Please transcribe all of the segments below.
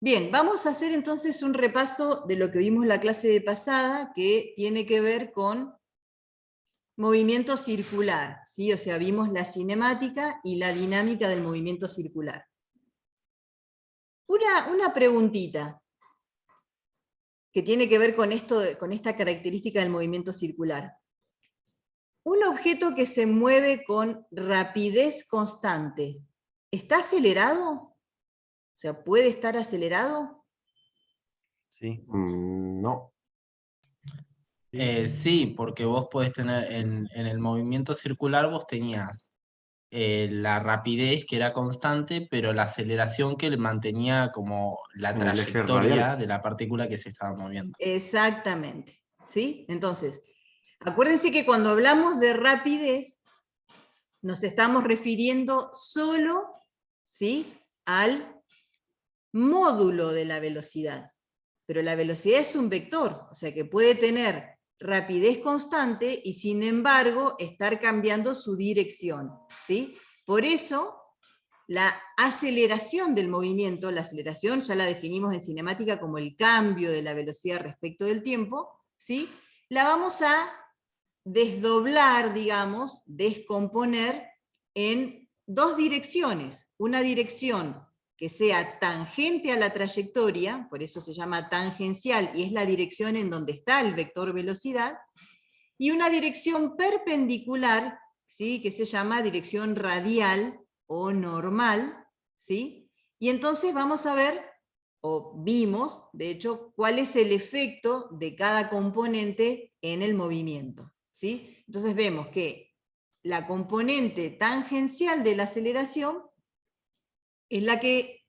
Bien, vamos a hacer entonces un repaso de lo que vimos en la clase de pasada, que tiene que ver con movimiento circular, ¿sí? O sea, vimos la cinemática y la dinámica del movimiento circular. Una preguntita que tiene que ver con esto, con esta característica del movimiento circular. Un objeto que se mueve con rapidez constante, ¿está acelerado? O sea, ¿puede estar acelerado? Sí. No. Sí, porque vos podés tener en el movimiento circular, vos tenías la rapidez que era constante, pero la aceleración que le mantenía como la En el eje trayectoria radial. de la partícula que se estaba moviendo. Exactamente, ¿sí? Entonces, acuérdense que cuando hablamos de rapidez, nos estamos refiriendo solo, ¿sí?, al módulo de la velocidad. Pero la velocidad es un vector, o sea que puede tener rapidez constante y sin embargo estar cambiando su dirección, ¿sí? Por eso, la aceleración del movimiento, la aceleración ya la definimos en cinemática como el cambio de la velocidad respecto del tiempo, ¿sí? La vamos a desdoblar, digamos, descomponer en dos direcciones. Una dirección que sea tangente a la trayectoria, por eso se llama tangencial, y es la dirección en donde está el vector velocidad, y una dirección perpendicular, ¿sí?, que se llama dirección radial o normal, ¿sí? Y entonces vamos a ver, o vimos, de hecho, cuál es el efecto de cada componente en el movimiento, ¿sí? Entonces vemos que la componente tangencial de la aceleración es la que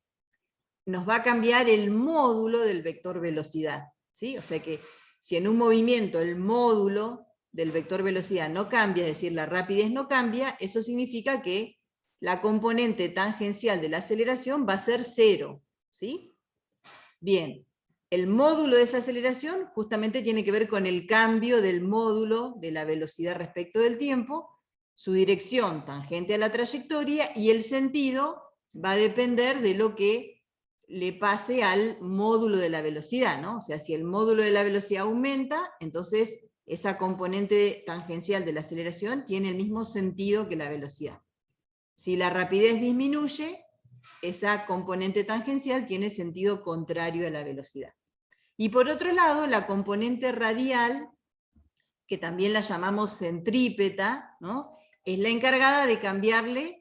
nos va a cambiar el módulo del vector velocidad, ¿sí? O sea que si en un movimiento el módulo del vector velocidad no cambia, es decir, la rapidez no cambia, eso significa que la componente tangencial de la aceleración va a ser 0, ¿sí? Bien, el módulo de esa aceleración justamente tiene que ver con el cambio del módulo de la velocidad respecto del tiempo, su dirección tangente a la trayectoria, y el sentido va a depender de lo que le pase al módulo de la velocidad, ¿no? O sea, si el módulo de la velocidad aumenta, entonces esa componente tangencial de la aceleración tiene el mismo sentido que la velocidad. Si la rapidez disminuye, esa componente tangencial tiene sentido contrario a la velocidad. Y por otro lado, la componente radial, que también la llamamos centrípeta, ¿no?, es la encargada de cambiarle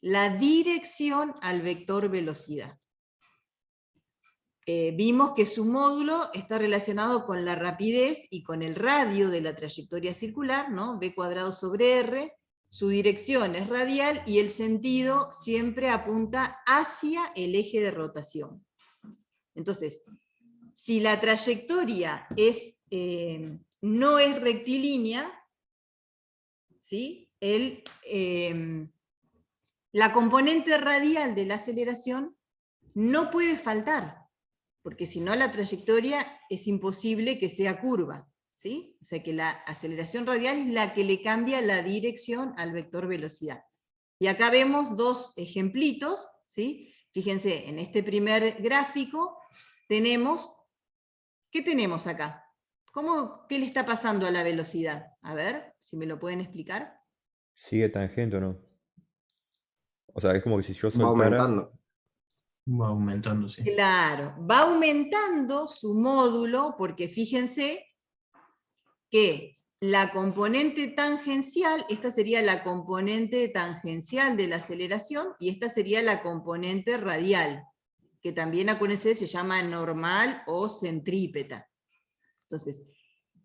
la dirección al vector velocidad. Vimos que su módulo está relacionado con la rapidez y con el radio de la trayectoria circular, ¿no?, v²/r, su dirección es radial y el sentido siempre apunta hacia el eje de rotación. Entonces, si la trayectoria no es rectilínea, ¿sí?, la componente radial de la aceleración no puede faltar, porque si no la trayectoria es imposible que sea curva, ¿sí? O sea que la aceleración radial es la que le cambia la dirección al vector velocidad. Y acá vemos dos ejemplitos, ¿sí? Fíjense, en este primer gráfico tenemos, ¿qué tenemos acá? ¿Qué le está pasando a la velocidad? A ver, si me lo pueden explicar. ¿Sigue tangente o no? O sea, es como que si yo Va soltara. aumentando. Va aumentando, sí. Claro, va aumentando su módulo, porque fíjense que la componente tangencial, esta sería la componente tangencial de la aceleración, y esta sería la componente radial, que también, acuérdense, se llama normal o centrípeta. Entonces,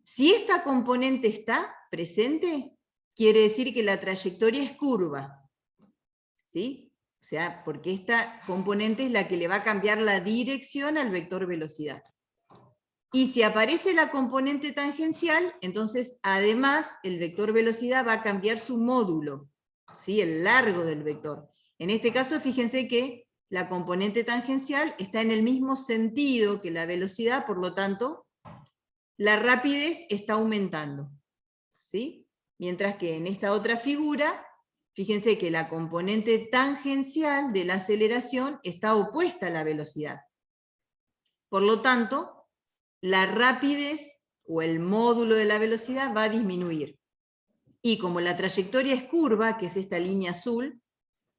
si esta componente está presente, quiere decir que la trayectoria es curva, ¿sí? O sea, porque esta componente es la que le va a cambiar la dirección al vector velocidad. Y si aparece la componente tangencial, entonces además el vector velocidad va a cambiar su módulo, ¿sí?, el largo del vector. En este caso, fíjense que la componente tangencial está en el mismo sentido que la velocidad, por lo tanto, la rapidez está aumentando, ¿sí? Mientras que en esta otra figura, fíjense que la componente tangencial de la aceleración está opuesta a la velocidad. Por lo tanto, la rapidez o el módulo de la velocidad va a disminuir. Y como la trayectoria es curva, que es esta línea azul,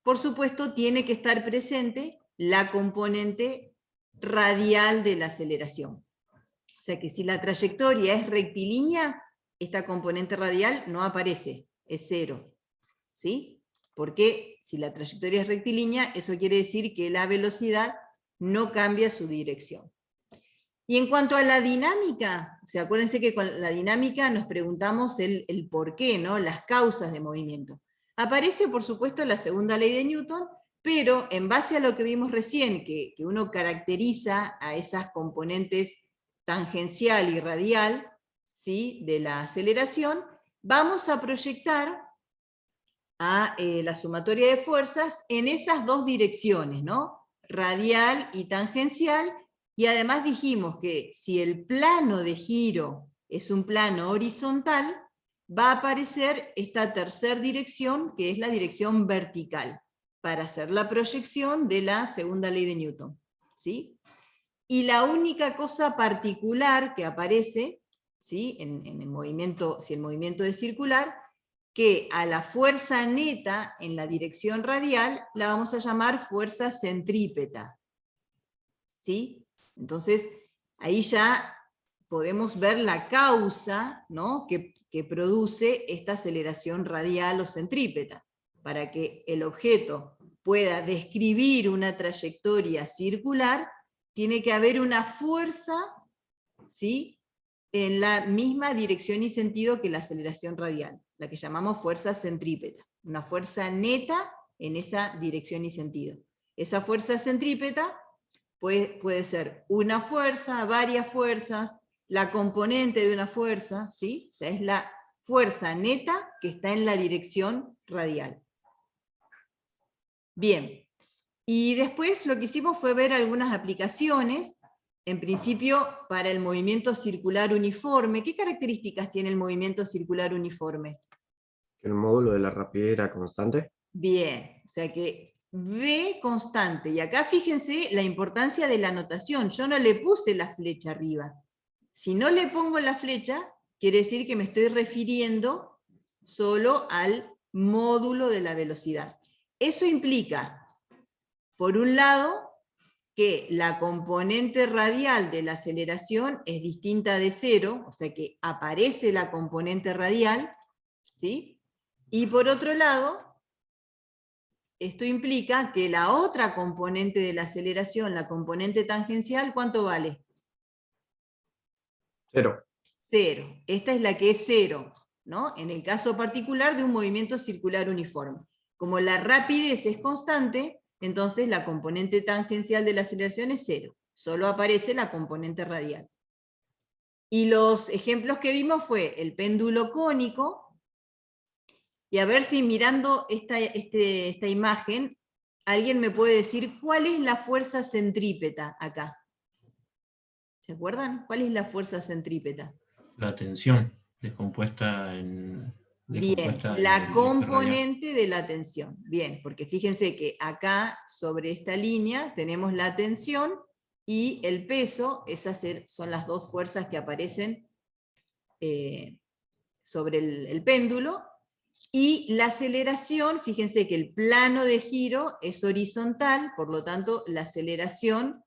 por supuesto tiene que estar presente la componente radial de la aceleración. O sea que si la trayectoria es rectilínea, esta componente radial no aparece, es 0. ¿Sí? Porque si la trayectoria es rectilínea, eso quiere decir que la velocidad no cambia su dirección. Y en cuanto a la dinámica, acuérdense que con la dinámica nos preguntamos el por qué, ¿no? Las causas de movimiento. Aparece, por supuesto, la segunda ley de Newton, pero en base a lo que vimos recién, que uno caracteriza a esas componentes tangencial y radial, ¿sí?, de la aceleración, vamos a proyectar a la sumatoria de fuerzas en esas dos direcciones, ¿no? Radial y tangencial, y además dijimos que si el plano de giro es un plano horizontal, va a aparecer esta tercera dirección, que es la dirección vertical, para hacer la proyección de la segunda ley de Newton, ¿sí? Y la única cosa particular que aparece, ¿sí?, en el movimiento, si el movimiento es circular, que a la fuerza neta en la dirección radial la vamos a llamar fuerza centrípeta. ¿Sí? Entonces, ahí ya podemos ver la causa, ¿no?, que produce esta aceleración radial o centrípeta. Para que el objeto pueda describir una trayectoria circular, tiene que haber una fuerza, ¿sí?, en la misma dirección y sentido que la aceleración radial, la que llamamos fuerza centrípeta, una fuerza neta en esa dirección y sentido. Esa fuerza centrípeta puede ser una fuerza, varias fuerzas, la componente de una fuerza, ¿sí? O sea, es la fuerza neta que está en la dirección radial. Bien, y después lo que hicimos fue ver algunas aplicaciones. En principio, para el movimiento circular uniforme. ¿Qué características tiene el movimiento circular uniforme? ¿El módulo de la rapidez era constante? Bien, o sea que V constante. Y acá fíjense la importancia de la notación. Yo no le puse la flecha arriba. Si no le pongo la flecha, quiere decir que me estoy refiriendo solo al módulo de la velocidad. Eso implica, por un lado, que la componente radial de la aceleración es distinta de 0, o sea que aparece la componente radial, ¿sí? Y por otro lado, esto implica que la otra componente de la aceleración, la componente tangencial, ¿cuánto vale? 0. 0. Esta es la que es 0, ¿no? En el caso particular de un movimiento circular uniforme. Como la rapidez es constante, entonces la componente tangencial de la aceleración es 0. Solo aparece la componente radial. Y los ejemplos que vimos fue el péndulo cónico, y a ver si mirando esta imagen, alguien me puede decir cuál es la fuerza centrípeta acá. ¿Se acuerdan? ¿Cuál es la fuerza centrípeta? La tensión descompuesta en... Bien, la componente de la tensión. Bien, porque fíjense que acá, sobre esta línea, tenemos la tensión y el peso. Esas son las dos fuerzas que aparecen sobre el péndulo. Y la aceleración, fíjense que el plano de giro es horizontal, por lo tanto, la aceleración,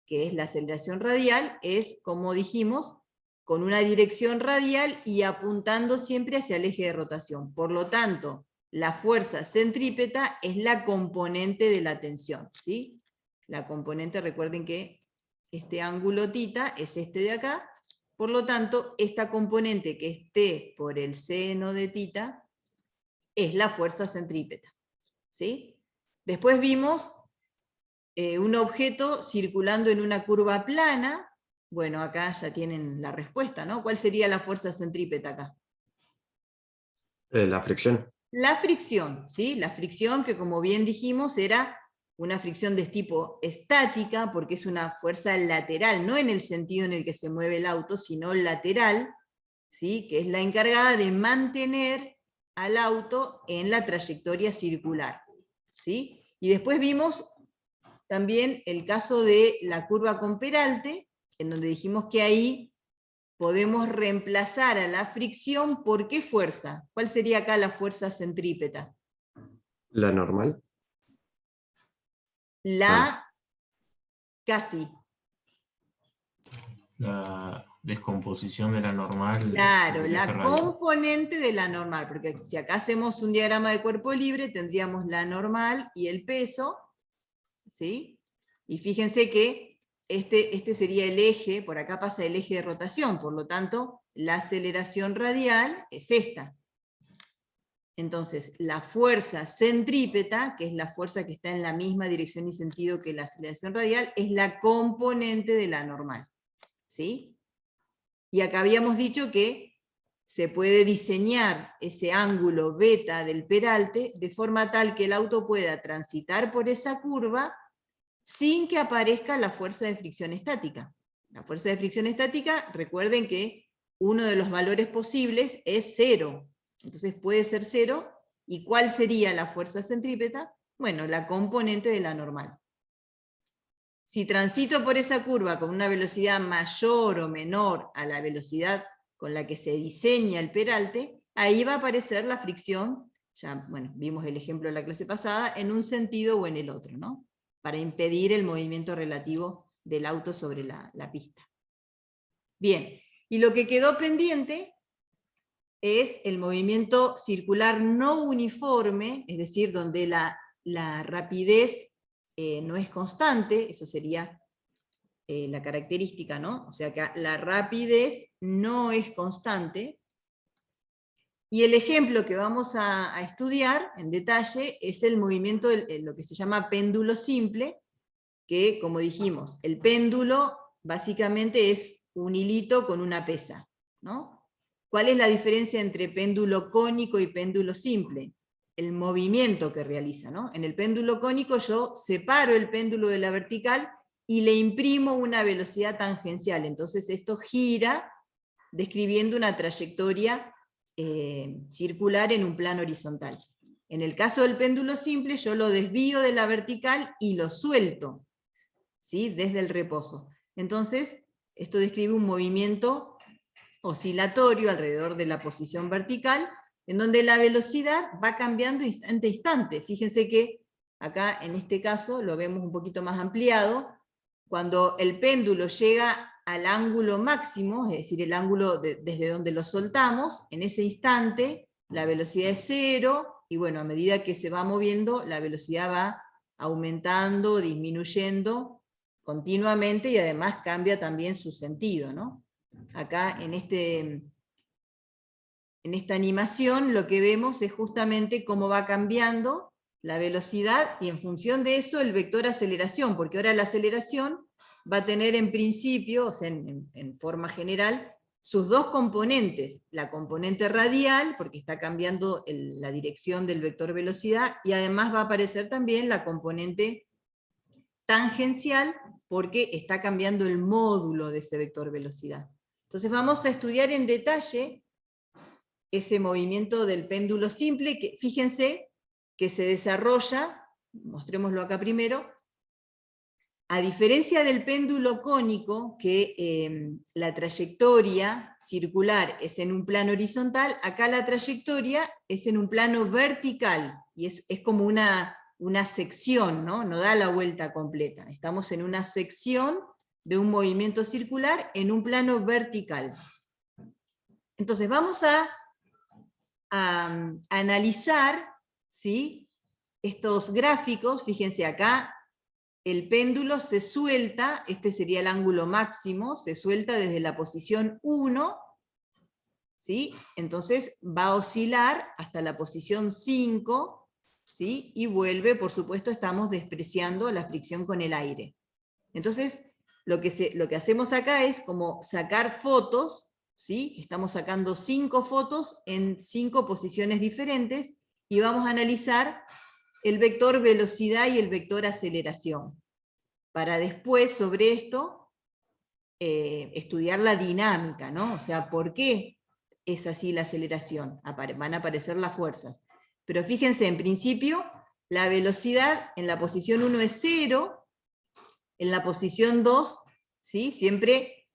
que es la aceleración radial, es, como dijimos, con una dirección radial y apuntando siempre hacia el eje de rotación. Por lo tanto, la fuerza centrípeta es la componente de la tensión, ¿sí? La componente, recuerden que este ángulo θ es este de acá, por lo tanto, esta componente que esté por el seno de θ es la fuerza centrípeta, ¿sí? Después vimos un objeto circulando en una curva plana. Bueno, acá ya tienen la respuesta, ¿no? ¿Cuál sería la fuerza centrípeta acá? La fricción. La fricción, ¿sí? La fricción que, como bien dijimos, era una fricción de tipo estática, porque es una fuerza lateral, no en el sentido en el que se mueve el auto, sino lateral, ¿sí? Que es la encargada de mantener al auto en la trayectoria circular, ¿sí? Y después vimos también el caso de la curva con peralte, en donde dijimos que ahí podemos reemplazar a la fricción por ¿qué fuerza? ¿Cuál sería acá la fuerza centrípeta? La normal. La casi. La descomposición de la normal Claro, sobre el eje la radial. componente de la normal, porque si acá hacemos un diagrama de cuerpo libre, tendríamos la normal y el peso, ¿sí? Y fíjense que este sería el eje, por acá pasa el eje de rotación, por lo tanto, la aceleración radial es esta. Entonces, la fuerza centrípeta, que es la fuerza que está en la misma dirección y sentido que la aceleración radial, es la componente de la normal, ¿sí? Y acá habíamos dicho que se puede diseñar ese ángulo beta del peralte de forma tal que el auto pueda transitar por esa curva sin que aparezca la fuerza de fricción estática. La fuerza de fricción estática, recuerden que uno de los valores posibles es 0. Entonces puede ser 0. ¿Y cuál sería la fuerza centrípeta? Bueno, la componente de la normal. Si transito por esa curva con una velocidad mayor o menor a la velocidad con la que se diseña el peralte, ahí va a aparecer la fricción, ya bueno, vimos el ejemplo de la clase pasada, en un sentido o en el otro, ¿no? Para impedir el movimiento relativo del auto sobre la pista. Bien, y lo que quedó pendiente es el movimiento circular no uniforme, es decir, donde la rapidez no es constante, eso sería la característica, ¿no? O sea que la rapidez no es constante. Y el ejemplo que vamos a estudiar en detalle es el movimiento, lo que se llama péndulo simple, que como dijimos, el péndulo básicamente es un hilito con una pesa, ¿no? ¿Cuál es la diferencia entre péndulo cónico y péndulo simple? El movimiento que realiza, ¿no? En el péndulo cónico yo separo el péndulo de la vertical y le imprimo una velocidad tangencial, entonces esto gira describiendo una trayectoria circular en un plano horizontal. En el caso del péndulo simple yo lo desvío de la vertical y lo suelto, ¿sí? Desde el reposo. Entonces, esto describe un movimiento oscilatorio alrededor de la posición vertical, en donde la velocidad va cambiando instante a instante. Fíjense que acá, en este caso, lo vemos un poquito más ampliado. Cuando el péndulo llega al ángulo máximo, es decir, el ángulo desde donde lo soltamos, en ese instante la velocidad es 0, y bueno, a medida que se va moviendo, la velocidad va aumentando, disminuyendo continuamente, y además cambia también su sentido, ¿no? Acá en esta animación lo que vemos es justamente cómo va cambiando la velocidad y en función de eso el vector aceleración, porque ahora la aceleración va a tener en principio, o sea, en forma general, sus dos componentes, la componente radial, porque está cambiando la dirección del vector velocidad, y además va a aparecer también la componente tangencial, porque está cambiando el módulo de ese vector velocidad. Entonces vamos a estudiar en detalle ese movimiento del péndulo simple, que fíjense que se desarrolla, mostrémoslo acá primero, a diferencia del péndulo cónico, que la trayectoria circular es en un plano horizontal, acá la trayectoria es en un plano vertical, y es como una sección, ¿no? No da la vuelta completa, estamos en una sección de un movimiento circular en un plano vertical. Entonces vamos a analizar, ¿sí?, estos gráficos. Fíjense acá, el péndulo se suelta, este sería el ángulo máximo, se suelta desde la posición 1, ¿sí? Entonces va a oscilar hasta la posición 5, ¿sí? Y vuelve, por supuesto, estamos despreciando la fricción con el aire. Entonces, lo que hacemos acá es como sacar fotos, ¿sí? Estamos sacando 5 fotos en 5 posiciones diferentes, y vamos a analizar el vector velocidad y el vector aceleración, para después sobre esto estudiar la dinámica, ¿no? O sea, ¿por qué es así la aceleración? Van a aparecer las fuerzas. Pero fíjense, en principio, la velocidad en la posición 1 es 0, En la posición 2, ¿sí? Siempre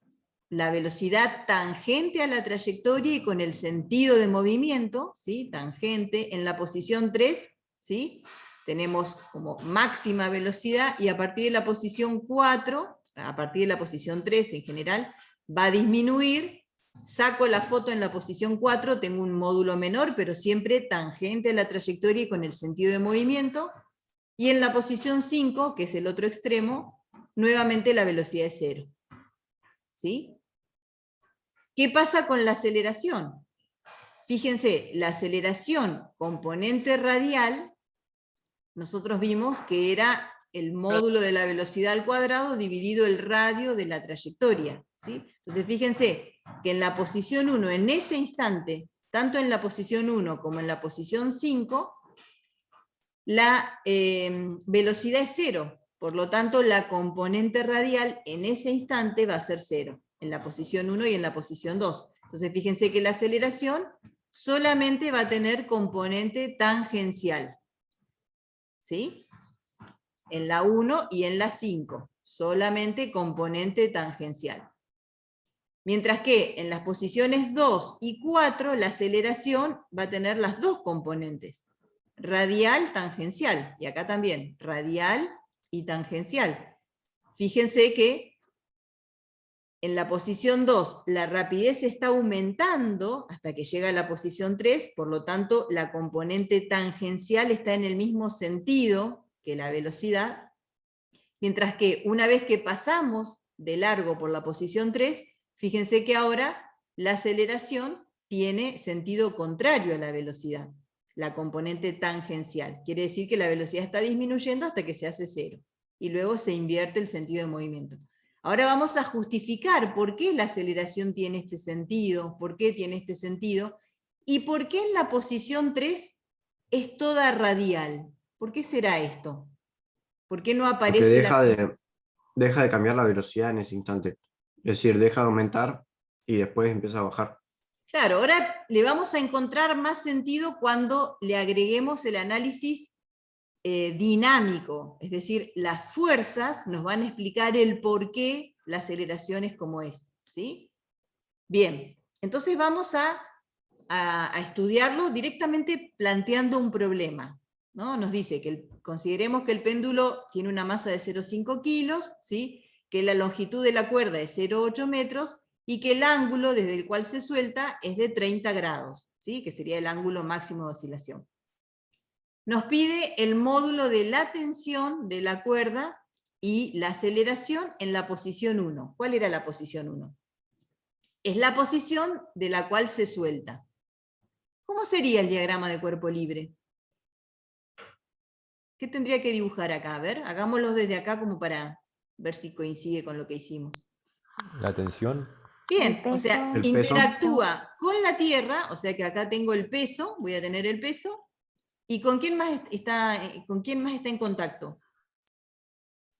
la velocidad tangente a la trayectoria y con el sentido de movimiento, ¿sí? Tangente. En la posición 3, ¿sí? Tenemos como máxima velocidad, y a partir de la posición 4, a partir de la posición 3 en general, va a disminuir. Saco la foto en la posición 4, tengo un módulo menor, pero siempre tangente a la trayectoria y con el sentido de movimiento. Y en la posición 5, que es el otro extremo, nuevamente la velocidad es 0. ¿Sí? ¿Qué pasa con la aceleración? Fíjense, la aceleración componente radial, nosotros vimos que era el módulo de la velocidad al cuadrado dividido el radio de la trayectoria. ¿Sí? Entonces fíjense que en la posición 1, en ese instante, tanto en la posición 1 como en la posición 5, la velocidad es 0. Por lo tanto, la componente radial en ese instante va a ser 0, en la posición 1 y en la posición 2. Entonces fíjense que la aceleración solamente va a tener componente tangencial. ¿Sí? En la 1 y en la 5, solamente componente tangencial. Mientras que en las posiciones 2 y 4, la aceleración va a tener las dos componentes, radial, tangencial, y acá también, radial y tangencial. Fíjense que en la posición 2 la rapidez está aumentando hasta que llega a la posición 3, por lo tanto la componente tangencial está en el mismo sentido que la velocidad, mientras que una vez que pasamos de largo por la posición 3, fíjense que ahora la aceleración tiene sentido contrario a la velocidad, la componente tangencial. Quiere decir que la velocidad está disminuyendo hasta que se hace 0, y luego se invierte el sentido de movimiento. Ahora vamos a justificar por qué la aceleración tiene este sentido, por qué tiene este sentido, y por qué en la posición 3 es toda radial. ¿Por qué será esto? ¿Por qué no Porque aparece deja de cambiar la velocidad en ese instante. Es decir, deja de aumentar y después empieza a bajar. Claro, ahora le vamos a encontrar más sentido cuando le agreguemos el análisis dinámico, es decir, las fuerzas nos van a explicar el por qué la aceleración es como es. ¿Sí? Bien, entonces vamos a estudiarlo directamente planteando un problema. ¿No? Nos dice que consideremos que el péndulo tiene una masa de 0,5 kilos, ¿sí? Que la longitud de la cuerda es 0,8 metros, y que el ángulo desde el cual se suelta es de 30 grados, ¿sí? Que sería el ángulo máximo de oscilación. Nos pide el módulo de la tensión de la cuerda y la aceleración en la posición 1. ¿Cuál era la posición 1? Es la posición de la cual se suelta. ¿Cómo sería el diagrama de cuerpo libre? ¿Qué tendría que dibujar acá? A ver, hagámoslo desde acá como para ver si coincide con lo que hicimos. La tensión. Bien, El o sea, El peso. interactúa con la Tierra, o sea que acá tengo el peso, voy a tener el peso, ¿y con quién más está en contacto?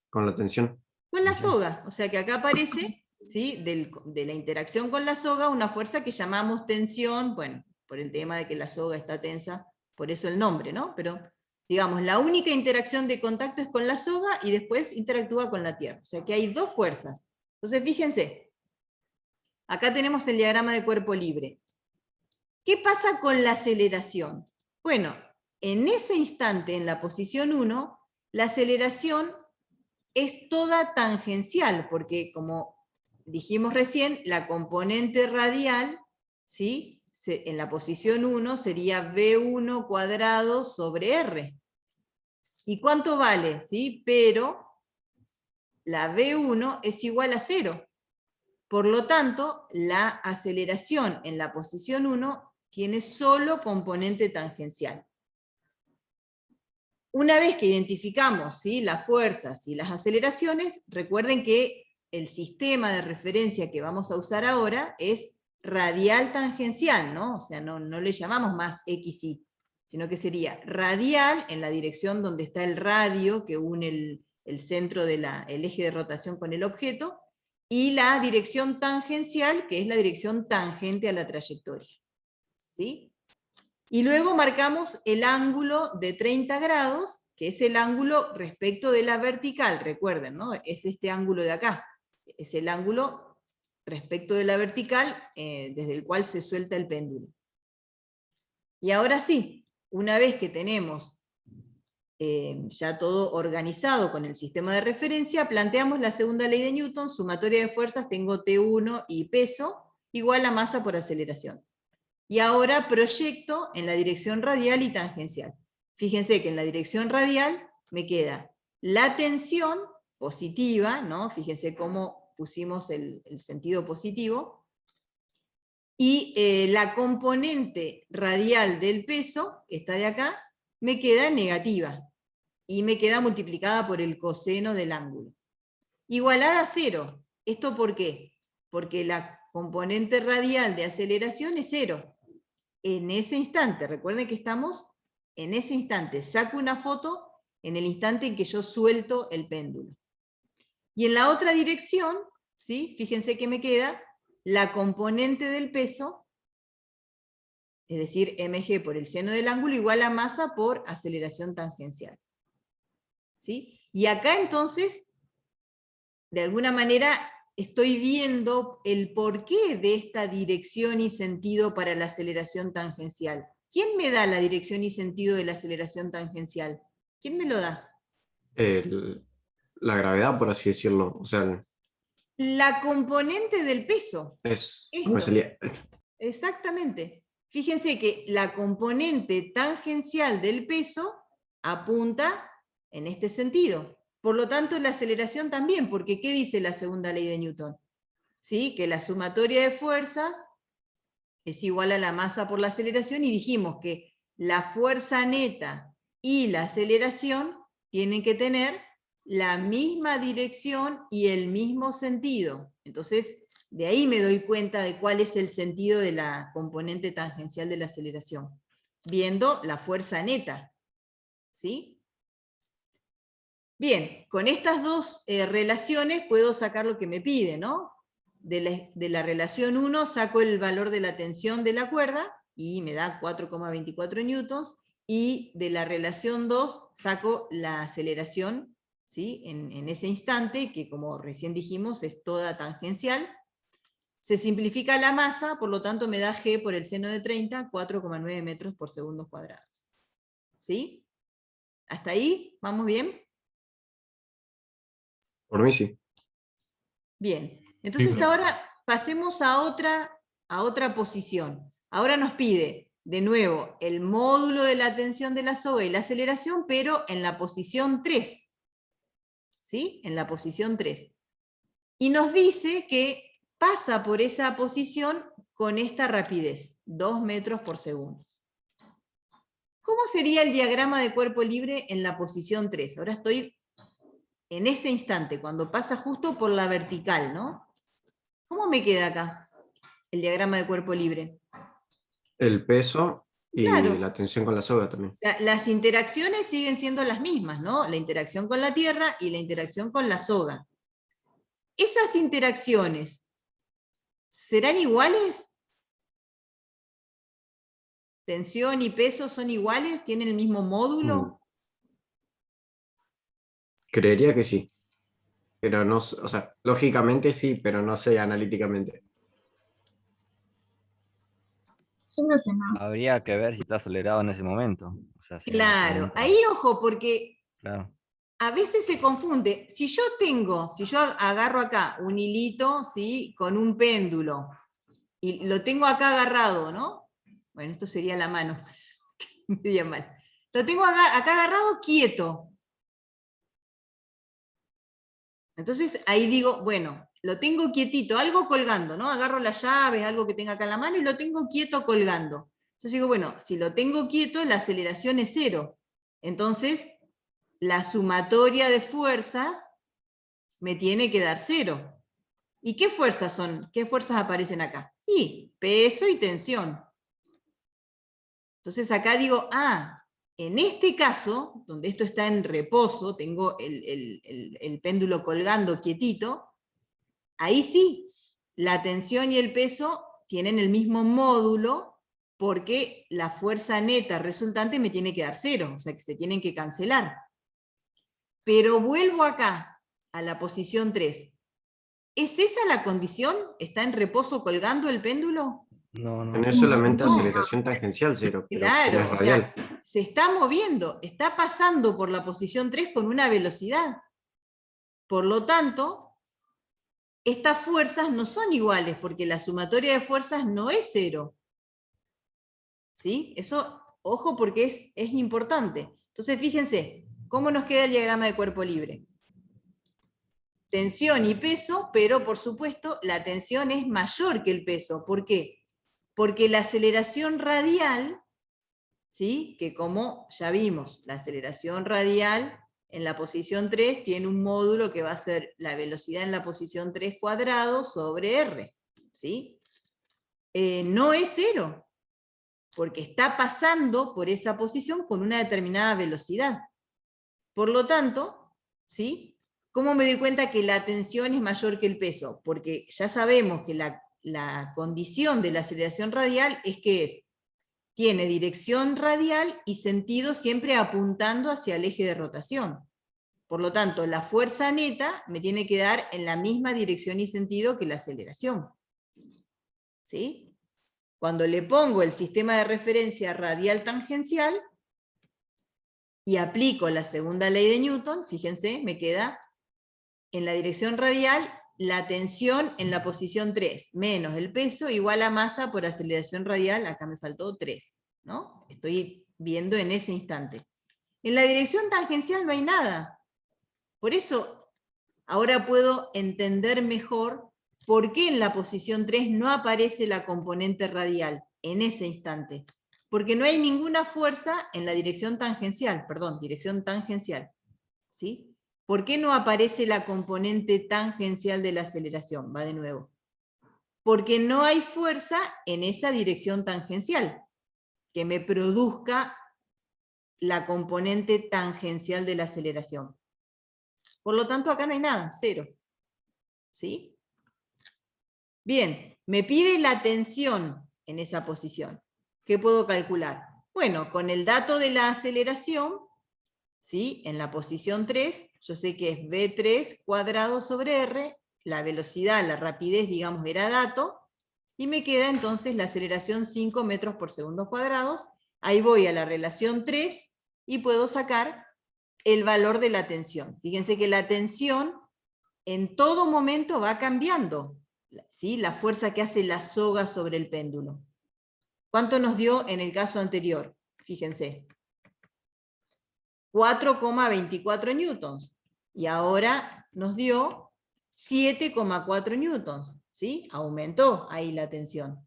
Con la tensión. Con la soga, o sea que acá aparece, ¿sí? De la interacción con la soga, una fuerza que llamamos tensión, bueno, por el tema de que la soga está tensa, por eso el nombre, ¿no? Pero, digamos, la única interacción de contacto es con la soga y después interactúa con la Tierra, o sea que hay dos fuerzas. Entonces, fíjense, acá tenemos el diagrama de cuerpo libre. ¿Qué pasa con la aceleración? Bueno, en ese instante, en la posición 1, la aceleración es toda tangencial, porque como dijimos recién, la componente radial, ¿sí? En la posición 1 sería V1 cuadrado sobre R. ¿Y cuánto vale? ¿Sí? Pero la V1 es igual a 0. Por lo tanto, la aceleración en la posición 1 tiene solo componente tangencial. Una vez que identificamos, ¿sí? Las fuerzas y las aceleraciones, recuerden que el sistema de referencia que vamos a usar ahora es radial tangencial, ¿no? O sea, no le llamamos más X, Y, sino que sería radial en la dirección donde está el radio que une el centro del eje de rotación con el objeto, y la dirección tangencial, que es la dirección tangente a la trayectoria. ¿Sí? Y luego marcamos el ángulo de 30 grados, que es el ángulo respecto de la vertical, recuerden, ¿no? Es este ángulo de acá, es el ángulo respecto de la vertical desde el cual se suelta el péndulo. Y ahora sí, una vez que tenemos ya todo organizado con el sistema de referencia, planteamos la segunda ley de Newton, sumatoria de fuerzas, tengo T1 y peso, igual a masa por aceleración. Y ahora proyecto en la dirección radial y tangencial. Fíjense que en la dirección radial me queda la tensión positiva, ¿no? Fíjense cómo pusimos el sentido positivo, y la componente radial del peso, que está de acá, me queda negativa, y me queda multiplicada por el coseno del ángulo. Igualada a 0. ¿Esto por qué? Porque la componente radial de aceleración es 0. En ese instante, recuerden que estamos en ese instante, saco una foto en el instante en que yo suelto el péndulo. Y en la otra dirección, ¿sí? Fíjense que me queda la componente del peso, es decir, mg por el seno del ángulo, igual a masa por aceleración tangencial. ¿Sí? Y acá entonces, de alguna manera, estoy viendo el porqué de esta dirección y sentido para la aceleración tangencial. ¿Quién me da la dirección y sentido de la aceleración tangencial? ¿Quién me lo da? La gravedad, por así decirlo. O sea, La componente del peso. no me salía. Exactamente. Fíjense que la componente tangencial del peso apunta en este sentido. Por lo tanto, la aceleración también, porque ¿qué dice la segunda ley de Newton? ¿Sí? Que la sumatoria de fuerzas es igual a la masa por la aceleración, y dijimos que la fuerza neta y la aceleración tienen que tener la misma dirección y el mismo sentido. Entonces, de ahí me doy cuenta de cuál es el sentido de la componente tangencial de la aceleración, viendo la fuerza neta. ¿Sí? Bien, con estas dos relaciones puedo sacar lo que me pide, ¿no? De la relación 1 saco el valor de la tensión de la cuerda, y me da 4,24 newtons, y de la relación 2 saco la aceleración, ¿sí? En ese instante, que como recién dijimos es toda tangencial. Se simplifica la masa, por lo tanto me da g por el seno de 30, 4,9 metros por segundo cuadrados. ¿Sí? ¿Hasta ahí? ¿Vamos bien? Por mí sí. Bien, entonces Sí, ahora pasemos a otra posición. Ahora nos pide, de nuevo, el módulo de la tensión de la soga y la aceleración, pero en la posición 3. ¿Sí? En la posición 3. Y nos dice que pasa por esa posición con esta rapidez, 2 metros por segundo. ¿Cómo sería el diagrama de cuerpo libre en la posición 3? Ahora estoy en ese instante, cuando pasa justo por la vertical, ¿no? ¿Cómo me queda acá el diagrama de cuerpo libre? El peso y Claro, la tensión con la soga también. las interacciones siguen siendo las mismas, ¿no? La interacción con la tierra y la interacción con la soga. ¿Esas interacciones serán iguales? ¿Tensión y peso son iguales? ¿Tienen el mismo módulo? Creería que sí. Pero no, o sea, lógicamente sí, pero no sé analíticamente. Yo creo que no. Habría que ver si está acelerado en ese momento. O sea, si en ese Claro, momento- ahí ojo, porque Claro. a veces se confunde. Si yo agarro acá un hilito, ¿sí? Con un péndulo, y lo tengo acá agarrado, ¿no? Bueno, esto sería la mano, media mal. Lo tengo acá agarrado quieto. Entonces ahí digo, bueno, lo tengo quietito, algo colgando, ¿no? Agarro las llaves, algo que tenga acá en la mano, y lo tengo quieto colgando. Entonces digo, bueno, si lo tengo quieto, la aceleración es 0. Entonces, la sumatoria de fuerzas me tiene que dar 0. ¿Y qué fuerzas son? ¿Qué fuerzas aparecen acá? Y peso y tensión. Entonces acá digo, en este caso, donde esto está en reposo, tengo el péndulo colgando quietito, ahí sí, la tensión y el peso tienen el mismo módulo, porque la fuerza neta resultante me tiene que dar 0, o sea que se tienen que cancelar. pero vuelvo acá, a la posición 3. ¿Es esa la condición? ¿Está en reposo colgando el péndulo? No, no. Tenés solamente No. aceleración tangencial 0, pero Claro, tenés o radial. sea, se está moviendo, está pasando por la posición 3 con una velocidad. Por lo tanto, estas fuerzas no son iguales, porque la sumatoria de fuerzas no es 0. ¿Sí? Eso, ojo, porque es importante. Entonces, fíjense, ¿cómo nos queda el diagrama de cuerpo libre? Tensión y peso, pero por supuesto la tensión es mayor que el peso. ¿Por qué? Porque la aceleración radial, ¿sí? Que como ya vimos, la aceleración radial en la posición 3 tiene un módulo que va a ser la velocidad en la posición 3 cuadrado sobre r. ¿Sí? No es 0, porque está pasando por esa posición con una determinada velocidad. Por lo tanto, ¿sí? ¿Cómo me doy cuenta que la tensión es mayor que el peso? Porque ya sabemos que la condición de la aceleración radial es que tiene dirección radial y sentido siempre apuntando hacia el eje de rotación. Por lo tanto, la fuerza neta me tiene que dar en la misma dirección y sentido que la aceleración. ¿Sí? Cuando le pongo el sistema de referencia radial tangencial y aplico la segunda ley de Newton, fíjense, me queda en la dirección radial la tensión en la posición 3, menos el peso igual a masa por aceleración radial, acá me faltó 3, ¿no? Estoy viendo en ese instante. En la dirección tangencial no hay nada. Por eso, ahora puedo entender mejor por qué en la posición 3 no aparece la componente radial en ese instante. Porque no hay ninguna fuerza en la dirección tangencial, ¿sí? ¿Por qué no aparece la componente tangencial de la aceleración? Va de nuevo. Porque no hay fuerza en esa dirección tangencial que me produzca la componente tangencial de la aceleración. Por lo tanto, acá no hay nada, 0. ¿Sí? Bien, me pide la tensión en esa posición. ¿Qué puedo calcular? Bueno, con el dato de la aceleración, ¿sí? En la posición 3, yo sé que es V3 cuadrado sobre R, la velocidad, la rapidez, digamos, era dato, y me queda entonces la aceleración 5 metros por segundo cuadrados. Ahí voy a la relación 3 y puedo sacar el valor de la tensión. Fíjense que la tensión en todo momento va cambiando, ¿sí? La fuerza que hace la soga sobre el péndulo. ¿Cuánto nos dio en el caso anterior? Fíjense. 4,24 newtons. Y ahora nos dio 7,4 newtons. ¿Sí? Aumentó ahí la tensión.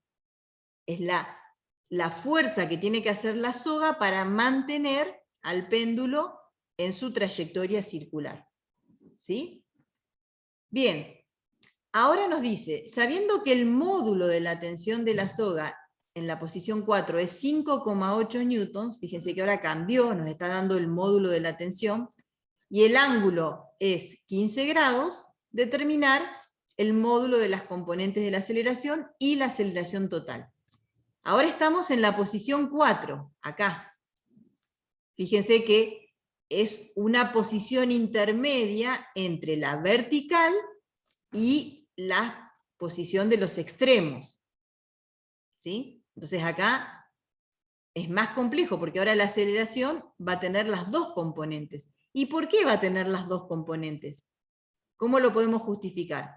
Es la fuerza que tiene que hacer la soga para mantener al péndulo en su trayectoria circular. ¿Sí? Bien, ahora nos dice, sabiendo que el módulo de la tensión de la soga en la posición 4 es 5,8 newtons, fíjense que ahora cambió, nos está dando el módulo de la tensión, y el ángulo es 15 grados, determinar el módulo de las componentes de la aceleración y la aceleración total. Ahora estamos en la posición 4, acá. Fíjense que es una posición intermedia entre la vertical y la posición de los extremos. ¿Sí? Entonces acá es más complejo, porque ahora la aceleración va a tener las dos componentes. ¿Y por qué va a tener las dos componentes? ¿Cómo lo podemos justificar?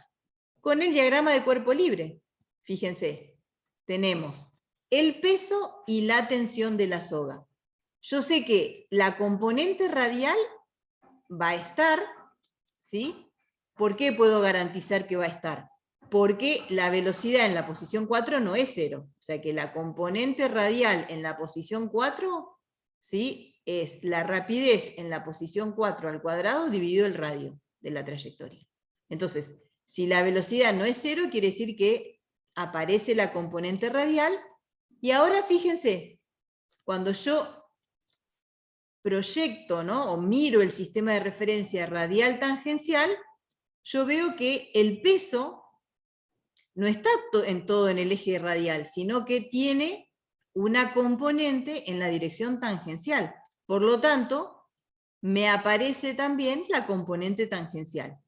Con el diagrama de cuerpo libre. Fíjense, tenemos el peso y la tensión de la soga. Yo sé que la componente radial va a estar, ¿sí? ¿Por qué puedo garantizar que va a estar? Porque la velocidad en la posición 4 no es 0. O sea que la componente radial en la posición 4, ¿sí? Es la rapidez en la posición 4 al cuadrado dividido el radio de la trayectoria. Entonces, si la velocidad no es 0, quiere decir que aparece la componente radial. Y ahora fíjense, cuando yo proyecto, ¿no? O miro el sistema de referencia radial tangencial, yo veo que el peso no está en todo en el eje radial, sino que tiene una componente en la dirección tangencial. Por lo tanto, me aparece también la componente tangencial.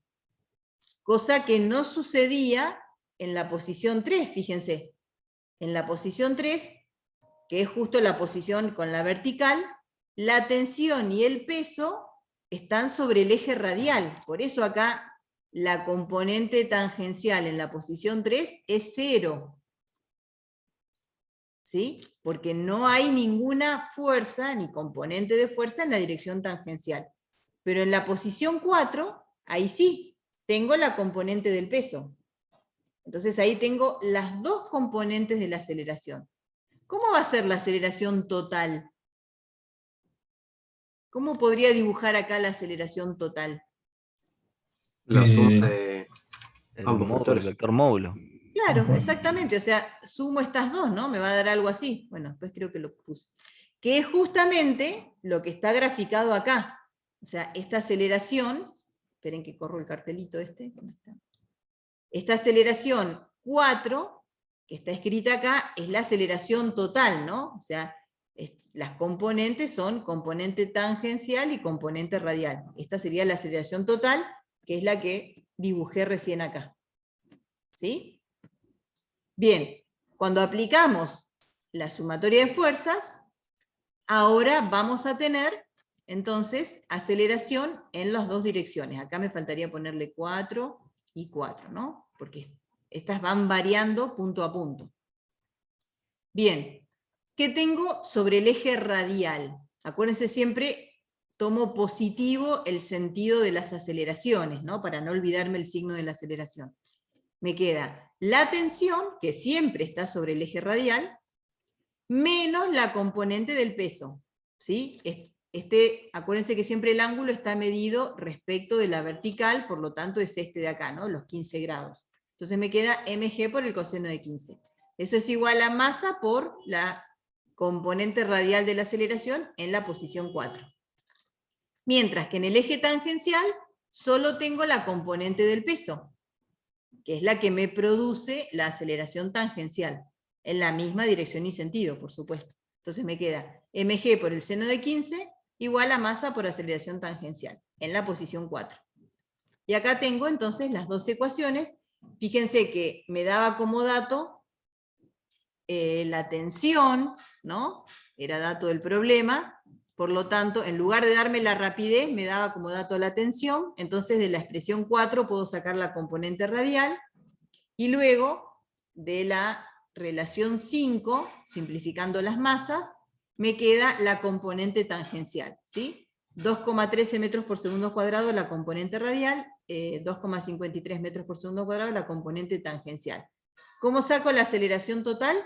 Cosa que no sucedía en la posición 3, fíjense. En la posición 3, que es justo la posición con la vertical, la tensión y el peso están sobre el eje radial. Por eso acá la componente tangencial en la posición 3 es 0. ¿Sí? Porque no hay ninguna fuerza, ni componente de fuerza en la dirección tangencial. Pero en la posición 4, ahí sí, tengo la componente del peso. Entonces ahí tengo las dos componentes de la aceleración. ¿Cómo va a ser la aceleración total? ¿Cómo podría dibujar acá la aceleración total? La suma de El ambos módulo, el vectores. vector módulo. Claro, exactamente, o sea, sumo estas dos, ¿no? Me va a dar algo así. Bueno, después creo que lo puse. Que es justamente lo que está graficado acá. O sea, esta aceleración, esperen que corro el cartelito este, ¿dónde está? Esta aceleración 4, que está escrita acá, es la aceleración total, ¿no? O sea, las componentes son componente tangencial y componente radial. Esta sería la aceleración total, que es la que dibujé recién acá. ¿Sí? Bien, cuando aplicamos la sumatoria de fuerzas, ahora vamos a tener, entonces, aceleración en las dos direcciones. Acá me faltaría ponerle 4 y 4, ¿no? Porque estas van variando punto a punto. Bien, ¿qué tengo sobre el eje radial? Acuérdense siempre, tomo positivo el sentido de las aceleraciones, ¿no? Para no olvidarme el signo de la aceleración. Me queda la tensión, que siempre está sobre el eje radial, menos la componente del peso. ¿Sí? Acuérdense que siempre el ángulo está medido respecto de la vertical, por lo tanto es este de acá, ¿no? Los 15 grados. Entonces me queda mg por el coseno de 15. Eso es igual a masa por la componente radial de la aceleración en la posición 4. Mientras que en el eje tangencial solo tengo la componente del peso, que es la que me produce la aceleración tangencial, en la misma dirección y sentido, por supuesto. Entonces me queda mg por el seno de 15 igual a masa por aceleración tangencial, en la posición 4. Y acá tengo entonces las dos ecuaciones. Fíjense que me daba como dato la tensión, ¿no? Era dato del problema. Por lo tanto, en lugar de darme la rapidez, me daba como dato la tensión. Entonces de la expresión 4 puedo sacar la componente radial. Y luego, de la relación 5, simplificando las masas, me queda la componente tangencial, ¿sí? 2,13 metros por segundo cuadrado la componente radial, 2,53 metros por segundo cuadrado la componente tangencial. ¿Cómo saco la aceleración total?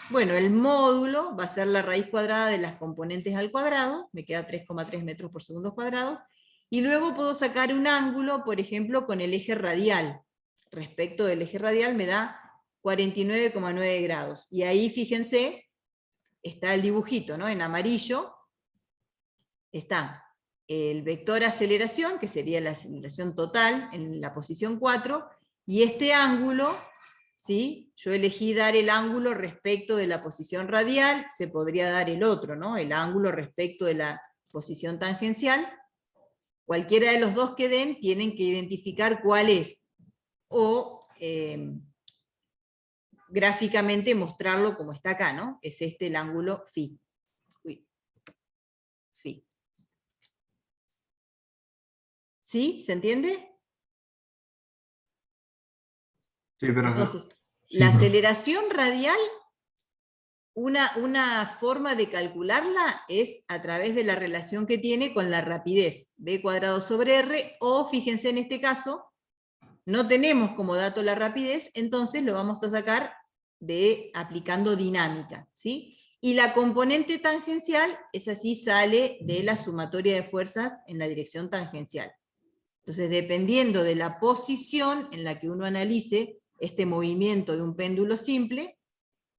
Bueno, el módulo va a ser la raíz cuadrada de las componentes al cuadrado, me queda 3,3 metros por segundo cuadrado, y luego puedo sacar un ángulo, por ejemplo, con el eje radial. Respecto del eje radial me da 49,9 grados. Y ahí, fíjense, está el dibujito, ¿no? En amarillo está el vector aceleración, que sería la aceleración total en la posición 4, y este ángulo, ¿sí? Yo elegí dar el ángulo respecto de la posición radial, se podría dar el otro, ¿no? El ángulo respecto de la posición tangencial. Cualquiera de los dos que den, tienen que identificar cuál es. O gráficamente mostrarlo como está acá, ¿no? Es este el ángulo phi. Phi. ¿Sí? ¿Se entiende? Sí, pero Entonces, Sí, la profe. aceleración radial, una forma de calcularla es a través de la relación que tiene con la rapidez, b cuadrado sobre r, o fíjense en este caso, no tenemos como dato la rapidez, entonces lo vamos a sacar aplicando dinámica, ¿sí? Y la componente tangencial, esa sí sale de la sumatoria de fuerzas en la dirección tangencial. Entonces, dependiendo de la posición en la que uno analice este movimiento de un péndulo simple,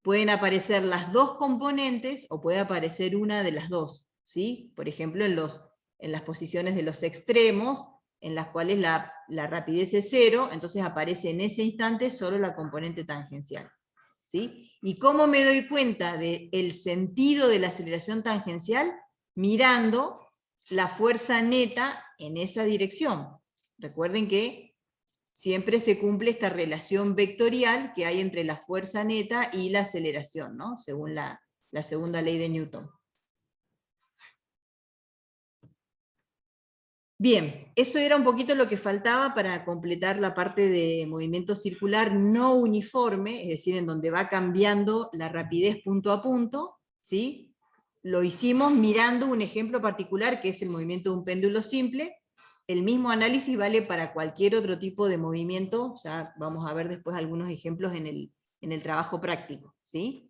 pueden aparecer las dos componentes o puede aparecer una de las dos, ¿sí? Por ejemplo, en las posiciones de los extremos, en las cuales la rapidez es 0, entonces aparece en ese instante solo la componente tangencial, ¿sí? ¿Y cómo me doy cuenta del sentido de la aceleración tangencial? Mirando la fuerza neta en esa dirección. Recuerden que siempre se cumple esta relación vectorial que hay entre la fuerza neta y la aceleración, ¿no? Según la segunda ley de Newton. Bien, eso era un poquito lo que faltaba para completar la parte de movimiento circular no uniforme, es decir, en donde va cambiando la rapidez punto a punto, ¿sí? Lo hicimos mirando un ejemplo particular que es el movimiento de un péndulo simple. El mismo análisis vale para cualquier otro tipo de movimiento, ya vamos a ver después algunos ejemplos en el trabajo práctico, ¿sí?